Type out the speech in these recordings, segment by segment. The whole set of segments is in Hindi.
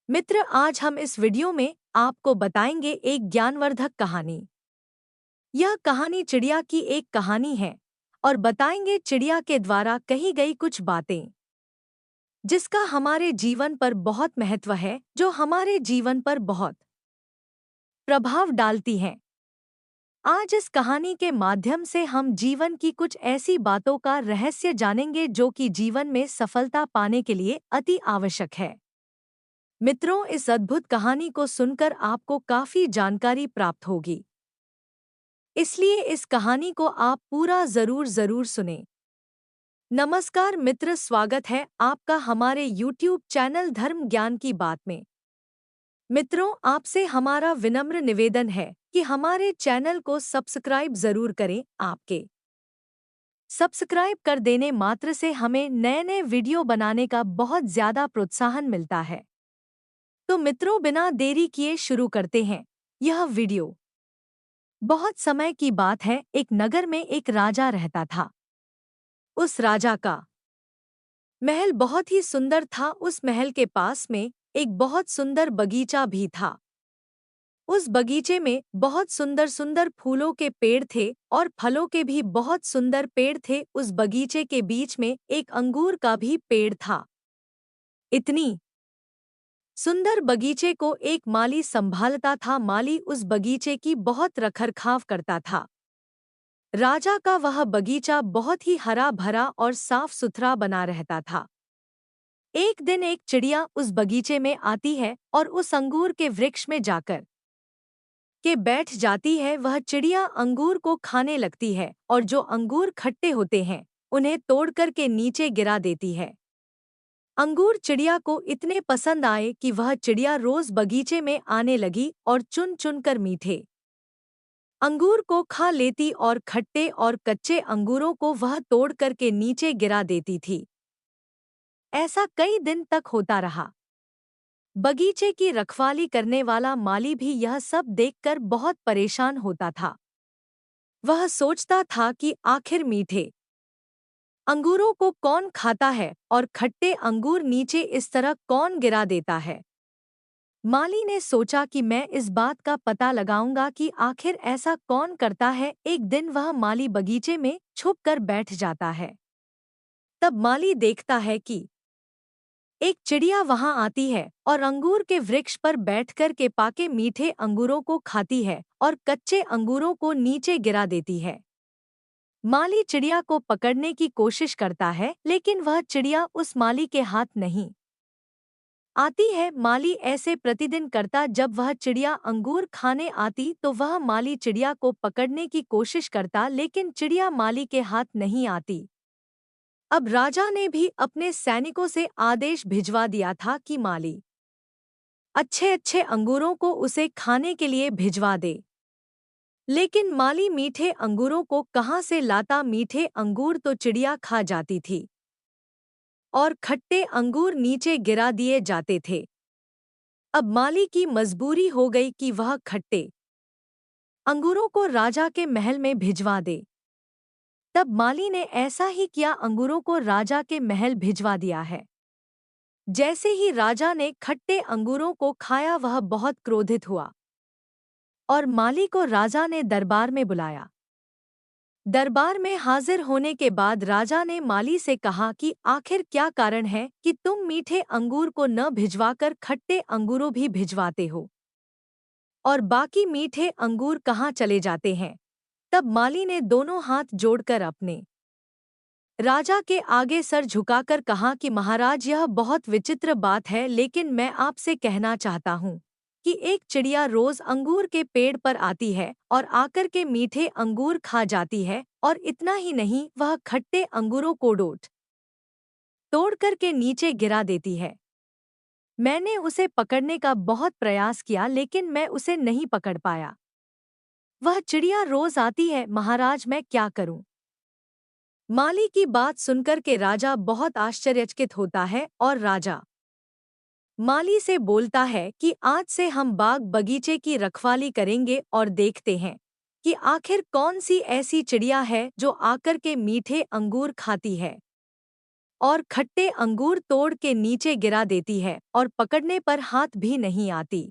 मित्र, आज हम इस वीडियो में आपको बताएंगे एक ज्ञानवर्धक कहानी। यह कहानी चिड़िया की एक कहानी है और बताएंगे चिड़िया के द्वारा कही गई कुछ बातें जिसका हमारे जीवन पर बहुत महत्व है, जो हमारे जीवन पर बहुत प्रभाव डालती हैं। आज इस कहानी के माध्यम से हम जीवन की कुछ ऐसी बातों का रहस्य जानेंगे जो कि जीवन में सफलता पाने के लिए अति आवश्यक है। मित्रों, इस अद्भुत कहानी को सुनकर आपको काफी जानकारी प्राप्त होगी, इसलिए इस कहानी को आप पूरा जरूर सुनें। नमस्कार मित्र, स्वागत है आपका हमारे YouTube चैनल धर्म ज्ञान की बात में। मित्रों, आपसे हमारा विनम्र निवेदन है कि हमारे चैनल को सब्सक्राइब जरूर करें। आपके सब्सक्राइब कर देने मात्र से हमें नए नए वीडियो बनाने का बहुत ज्यादा प्रोत्साहन मिलता है। तो मित्रों, बिना देरी किए शुरू करते हैं यह वीडियो। बहुत समय की बात है, एक नगर में एक राजा रहता था। उस राजा का महल बहुत ही सुंदर था। उस महल के पास में एक बहुत सुंदर बगीचा भी था। उस बगीचे में बहुत सुंदर सुंदर फूलों के पेड़ थे और फलों के भी बहुत सुंदर पेड़ थे। उस बगीचे के बीच में एक अंगूर का भी पेड़ था। इतनी सुंदर बगीचे को एक माली संभालता था। माली उस बगीचे की बहुत रखरखाव करता था। राजा का वह बगीचा बहुत ही हरा भरा और साफ सुथरा बना रहता था। एक दिन एक चिड़िया उस बगीचे में आती है और उस अंगूर के वृक्ष में जाकर के बैठ जाती है। वह चिड़िया अंगूर को खाने लगती है और जो अंगूर खट्टे होते हैं उन्हें तोड़कर के नीचे गिरा देती है। अंगूर चिड़िया को इतने पसंद आए कि वह चिड़िया रोज बगीचे में आने लगी और चुन चुन कर मीठे अंगूर को खा लेती और खट्टे और कच्चे अंगूरों को वह तोड़ कर के नीचे गिरा देती थी। ऐसा कई दिन तक होता रहा। बगीचे की रखवाली करने वाला माली भी यह सब देखकर बहुत परेशान होता था। वह सोचता था कि आखिर मीठे अंगूरों को कौन खाता है और खट्टे अंगूर नीचे इस तरह कौन गिरा देता है। माली ने सोचा कि मैं इस बात का पता लगाऊंगा कि आखिर ऐसा कौन करता है। एक दिन वह माली बगीचे में छुप कर बैठ जाता है। तब माली देखता है कि एक चिड़िया वहां आती है और अंगूर के वृक्ष पर बैठकर के पाके मीठे अंगूरों को खाती है और कच्चे अंगूरों को नीचे गिरा देती है। माली चिड़िया को पकड़ने की कोशिश करता है, लेकिन वह चिड़िया उस माली के हाथ नहीं आती है। माली ऐसे प्रतिदिन करता। जब वह चिड़िया अंगूर खाने आती तो वह माली चिड़िया को पकड़ने की कोशिश करता, लेकिन चिड़िया माली के हाथ नहीं आती। अब राजा ने भी अपने सैनिकों से आदेश भिजवा दिया था कि माली अच्छे अच्छे अंगूरों को उसे खाने के लिए भिजवा दे। लेकिन माली मीठे अंगूरों को कहाँ से लाता। मीठे अंगूर तो चिड़िया खा जाती थी और खट्टे अंगूर नीचे गिरा दिए जाते थे। अब माली की मजबूरी हो गई कि वह खट्टे अंगूरों को राजा के महल में भिजवा दे। तब माली ने ऐसा ही किया, अंगूरों को राजा के महल भिजवा दिया है। जैसे ही राजा ने खट्टे अंगूरों को खाया, वह बहुत क्रोधित हुआ और माली को राजा ने दरबार में बुलाया। दरबार में हाजिर होने के बाद राजा ने माली से कहा कि आखिर क्या कारण है कि तुम मीठे अंगूर को न भिजवाकर खट्टे अंगूरों भी भिजवाते हो, और बाकी मीठे अंगूर कहाँ चले जाते हैं। तब माली ने दोनों हाथ जोड़कर अपने राजा के आगे सर झुकाकर कहा कि महाराज, यह बहुत विचित्र बात है, लेकिन मैं आपसे कहना चाहता हूँ कि एक चिड़िया रोज अंगूर के पेड़ पर आती है और आकर के मीठे अंगूर खा जाती है, और इतना ही नहीं, वह खट्टे अंगूरों को तोड़ कर के नीचे गिरा देती है। मैंने उसे पकड़ने का बहुत प्रयास किया, लेकिन मैं उसे नहीं पकड़ पाया। वह चिड़िया रोज आती है, महाराज, मैं क्या करूं। माली की बात सुनकर के राजा बहुत आश्चर्यचकित होता है और राजा माली से बोलता है कि आज से हम बाग बगीचे की रखवाली करेंगे और देखते हैं कि आखिर कौन सी ऐसी चिड़िया है जो आकर के मीठे अंगूर खाती है। और खट्टे अंगूर तोड़ के नीचे गिरा देती है और पकड़ने पर हाथ भी नहीं आती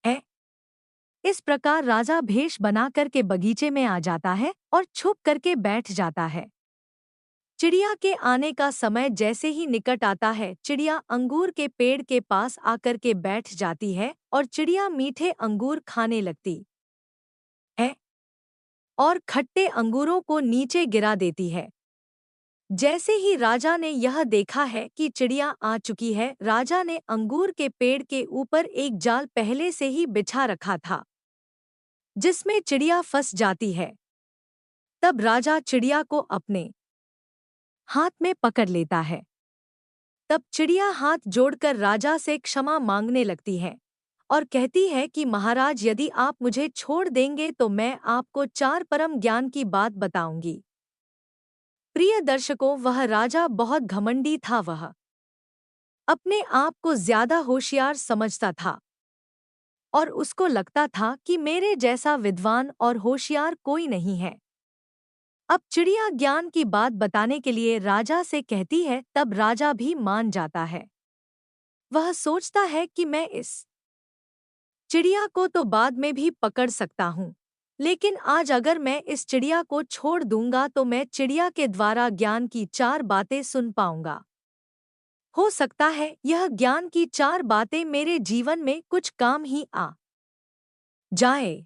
है। इस प्रकार राजा भेष बना करके बगीचे में आ जाता है और छुप करके बैठ जाता है। चिड़िया के आने का समय जैसे ही निकट आता है, चिड़िया अंगूर के पेड़ के पास आकर के बैठ जाती है और चिड़िया मीठे अंगूर खाने लगती है और खट्टे अंगूरों को नीचे गिरा देती है। जैसे ही राजा ने यह देखा है कि चिड़िया आ चुकी है, राजा ने अंगूर के पेड़ के ऊपर एक जाल पहले से ही बिछा रखा था, जिसमें चिड़िया फंस जाती है। तब राजा चिड़िया को अपने हाथ में पकड़ लेता है। तब चिड़िया हाथ जोड़कर राजा से क्षमा मांगने लगती है और कहती है कि महाराज, यदि आप मुझे छोड़ देंगे तो मैं आपको 4 परम ज्ञान की बात बताऊंगी। प्रिय दर्शकों, वह राजा बहुत घमंडी था। वह अपने आप को ज्यादा होशियार समझता था और उसको लगता था कि मेरे जैसा विद्वान और होशियार कोई नहीं है। अब चिड़िया ज्ञान की बात बताने के लिए राजा से कहती है, तब राजा भी मान जाता है। वह सोचता है कि मैं इस चिड़िया को तो बाद में भी पकड़ सकता हूँ, लेकिन आज अगर मैं इस चिड़िया को छोड़ दूंगा तो मैं चिड़िया के द्वारा ज्ञान की 4 बातें सुन पाऊंगा। हो सकता है यह ज्ञान की 4 बातें मेरे जीवन में कुछ काम ही आ जाए।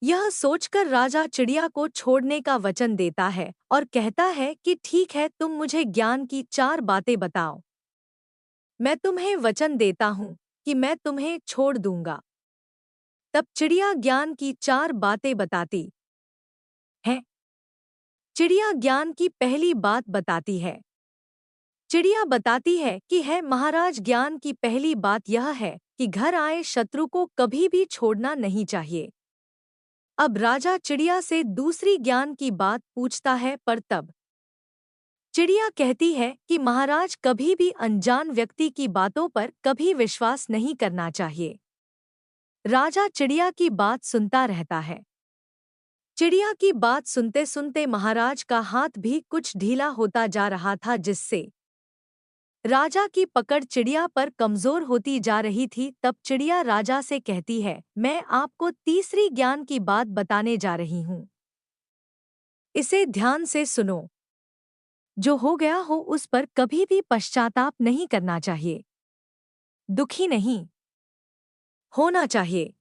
यह सोचकर राजा चिड़िया को छोड़ने का वचन देता है और कहता है कि ठीक है, तुम मुझे ज्ञान की 4 बातें बताओ। मैं तुम्हें वचन देता हूँ कि मैं तुम्हें छोड़ दूंगा। तब चिड़िया ज्ञान की 4 बातें बताती है। चिड़िया ज्ञान की पहली बात बताती है। चिड़िया बताती है कि है महाराज, ज्ञान की पहली बात यह है कि घर आए शत्रु को कभी भी छोड़ना नहीं चाहिए। अब राजा चिड़िया से दूसरी ज्ञान की बात पूछता है, पर तब चिड़िया कहती है कि महाराज, कभी भी अनजान व्यक्ति की बातों पर कभी विश्वास नहीं करना चाहिए। राजा चिड़िया की बात सुनता रहता है। चिड़िया की बात सुनते सुनते महाराज का हाथ भी कुछ ढीला होता जा रहा था, जिससे राजा की पकड़ चिड़िया पर कमजोर होती जा रही थी। तब चिड़िया राजा से कहती है, मैं आपको तीसरी ज्ञान की बात बताने जा रही हूँ। इसे ध्यान से सुनो। जो हो गया हो उस पर कभी भी पश्चाताप नहीं करना चाहिए, दुखी नहीं होना चाहिए।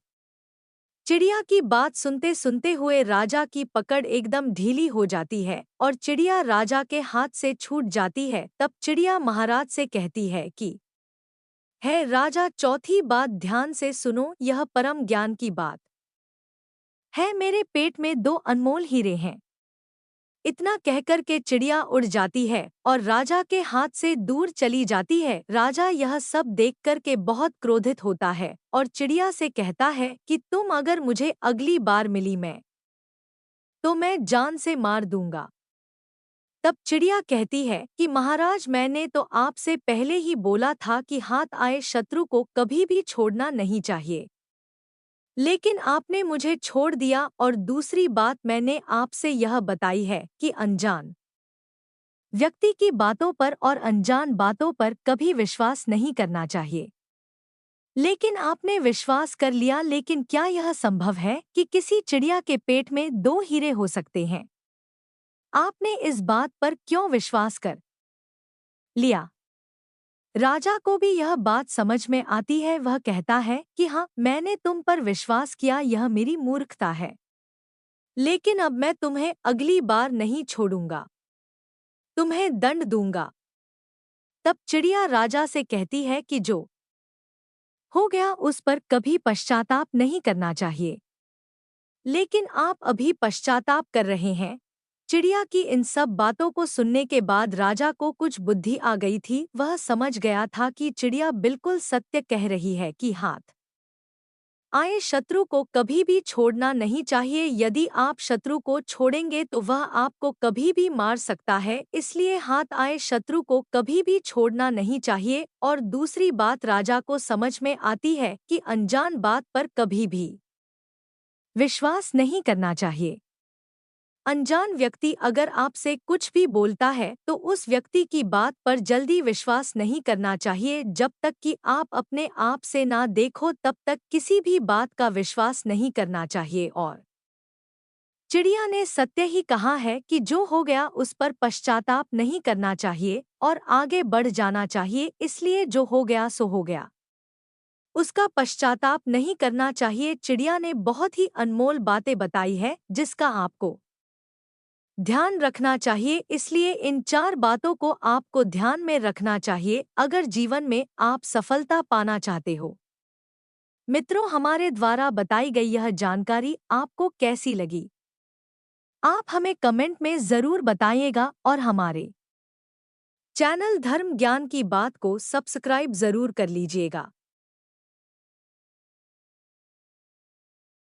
चिड़िया की बात सुनते सुनते हुए राजा की पकड़ एकदम ढीली हो जाती है और चिड़िया राजा के हाथ से छूट जाती है। तब चिड़िया महाराज से कहती है कि है राजा, चौथी बात ध्यान से सुनो, यह परम ज्ञान की बात है। मेरे पेट में 2 अनमोल हीरे हैं। इतना कहकर के चिड़िया उड़ जाती है और राजा के हाथ से दूर चली जाती है। राजा यह सब देख कर के बहुत क्रोधित होता है और चिड़िया से कहता है कि तुम अगर मुझे अगली बार मिली तो मैं जान से मार दूंगा। तब चिड़िया कहती है कि महाराज, मैंने तो आपसे पहले ही बोला था कि हाथ आए शत्रु को कभी भी छोड़ना नहीं चाहिए, लेकिन आपने मुझे छोड़ दिया। और दूसरी बात मैंने आपसे यह बताई है कि अनजान व्यक्ति की बातों पर और अनजान बातों पर कभी विश्वास नहीं करना चाहिए, लेकिन आपने विश्वास कर लिया। लेकिन क्या यह संभव है कि किसी चिड़िया के पेट में 2 हीरे हो सकते हैं? आपने इस बात पर क्यों विश्वास कर लिया? राजा को भी यह बात समझ में आती है। वह कहता है कि हाँ, मैंने तुम पर विश्वास किया, यह मेरी मूर्खता है, लेकिन अब मैं तुम्हें अगली बार नहीं छोड़ूंगा, तुम्हें दंड दूंगा। तब चिड़िया राजा से कहती है कि जो हो गया उस पर कभी पश्चाताप नहीं करना चाहिए, लेकिन आप अभी पश्चाताप कर रहे हैं। चिड़िया की इन सब बातों को सुनने के बाद राजा को कुछ बुद्धि आ गई थी। वह समझ गया था कि चिड़िया बिल्कुल सत्य कह रही है कि हाथ आए शत्रु को कभी भी छोड़ना नहीं चाहिए। यदि आप शत्रु को छोड़ेंगे तो वह आपको कभी भी मार सकता है, इसलिए हाथ आए शत्रु को कभी भी छोड़ना नहीं चाहिए। और दूसरी बात राजा को समझ में आती है कि अनजान बात पर कभी भी विश्वास नहीं करना चाहिए। अनजान व्यक्ति अगर आपसे कुछ भी बोलता है तो उस व्यक्ति की बात पर जल्दी विश्वास नहीं करना चाहिए। जब तक कि आप अपने आप से ना देखो तब तक किसी भी बात का विश्वास नहीं करना चाहिए। और चिड़िया ने सत्य ही कहा है कि जो हो गया उस पर पश्चाताप नहीं करना चाहिए और आगे बढ़ जाना चाहिए। इसलिए जो हो गया सो हो गया, उसका पश्चाताप नहीं करना चाहिए। चिड़िया ने बहुत ही अनमोल बातें बताई है जिसका आपको ध्यान रखना चाहिए। इसलिए इन 4 बातों को आपको ध्यान में रखना चाहिए अगर जीवन में आप सफलता पाना चाहते हो। मित्रों, हमारे द्वारा बताई गई यह जानकारी आपको कैसी लगी? आप हमें कमेंट में ज़रूर बताइएगा और हमारे चैनल धर्म ज्ञान की बात को सब्सक्राइब ज़रूर कर लीजिएगा।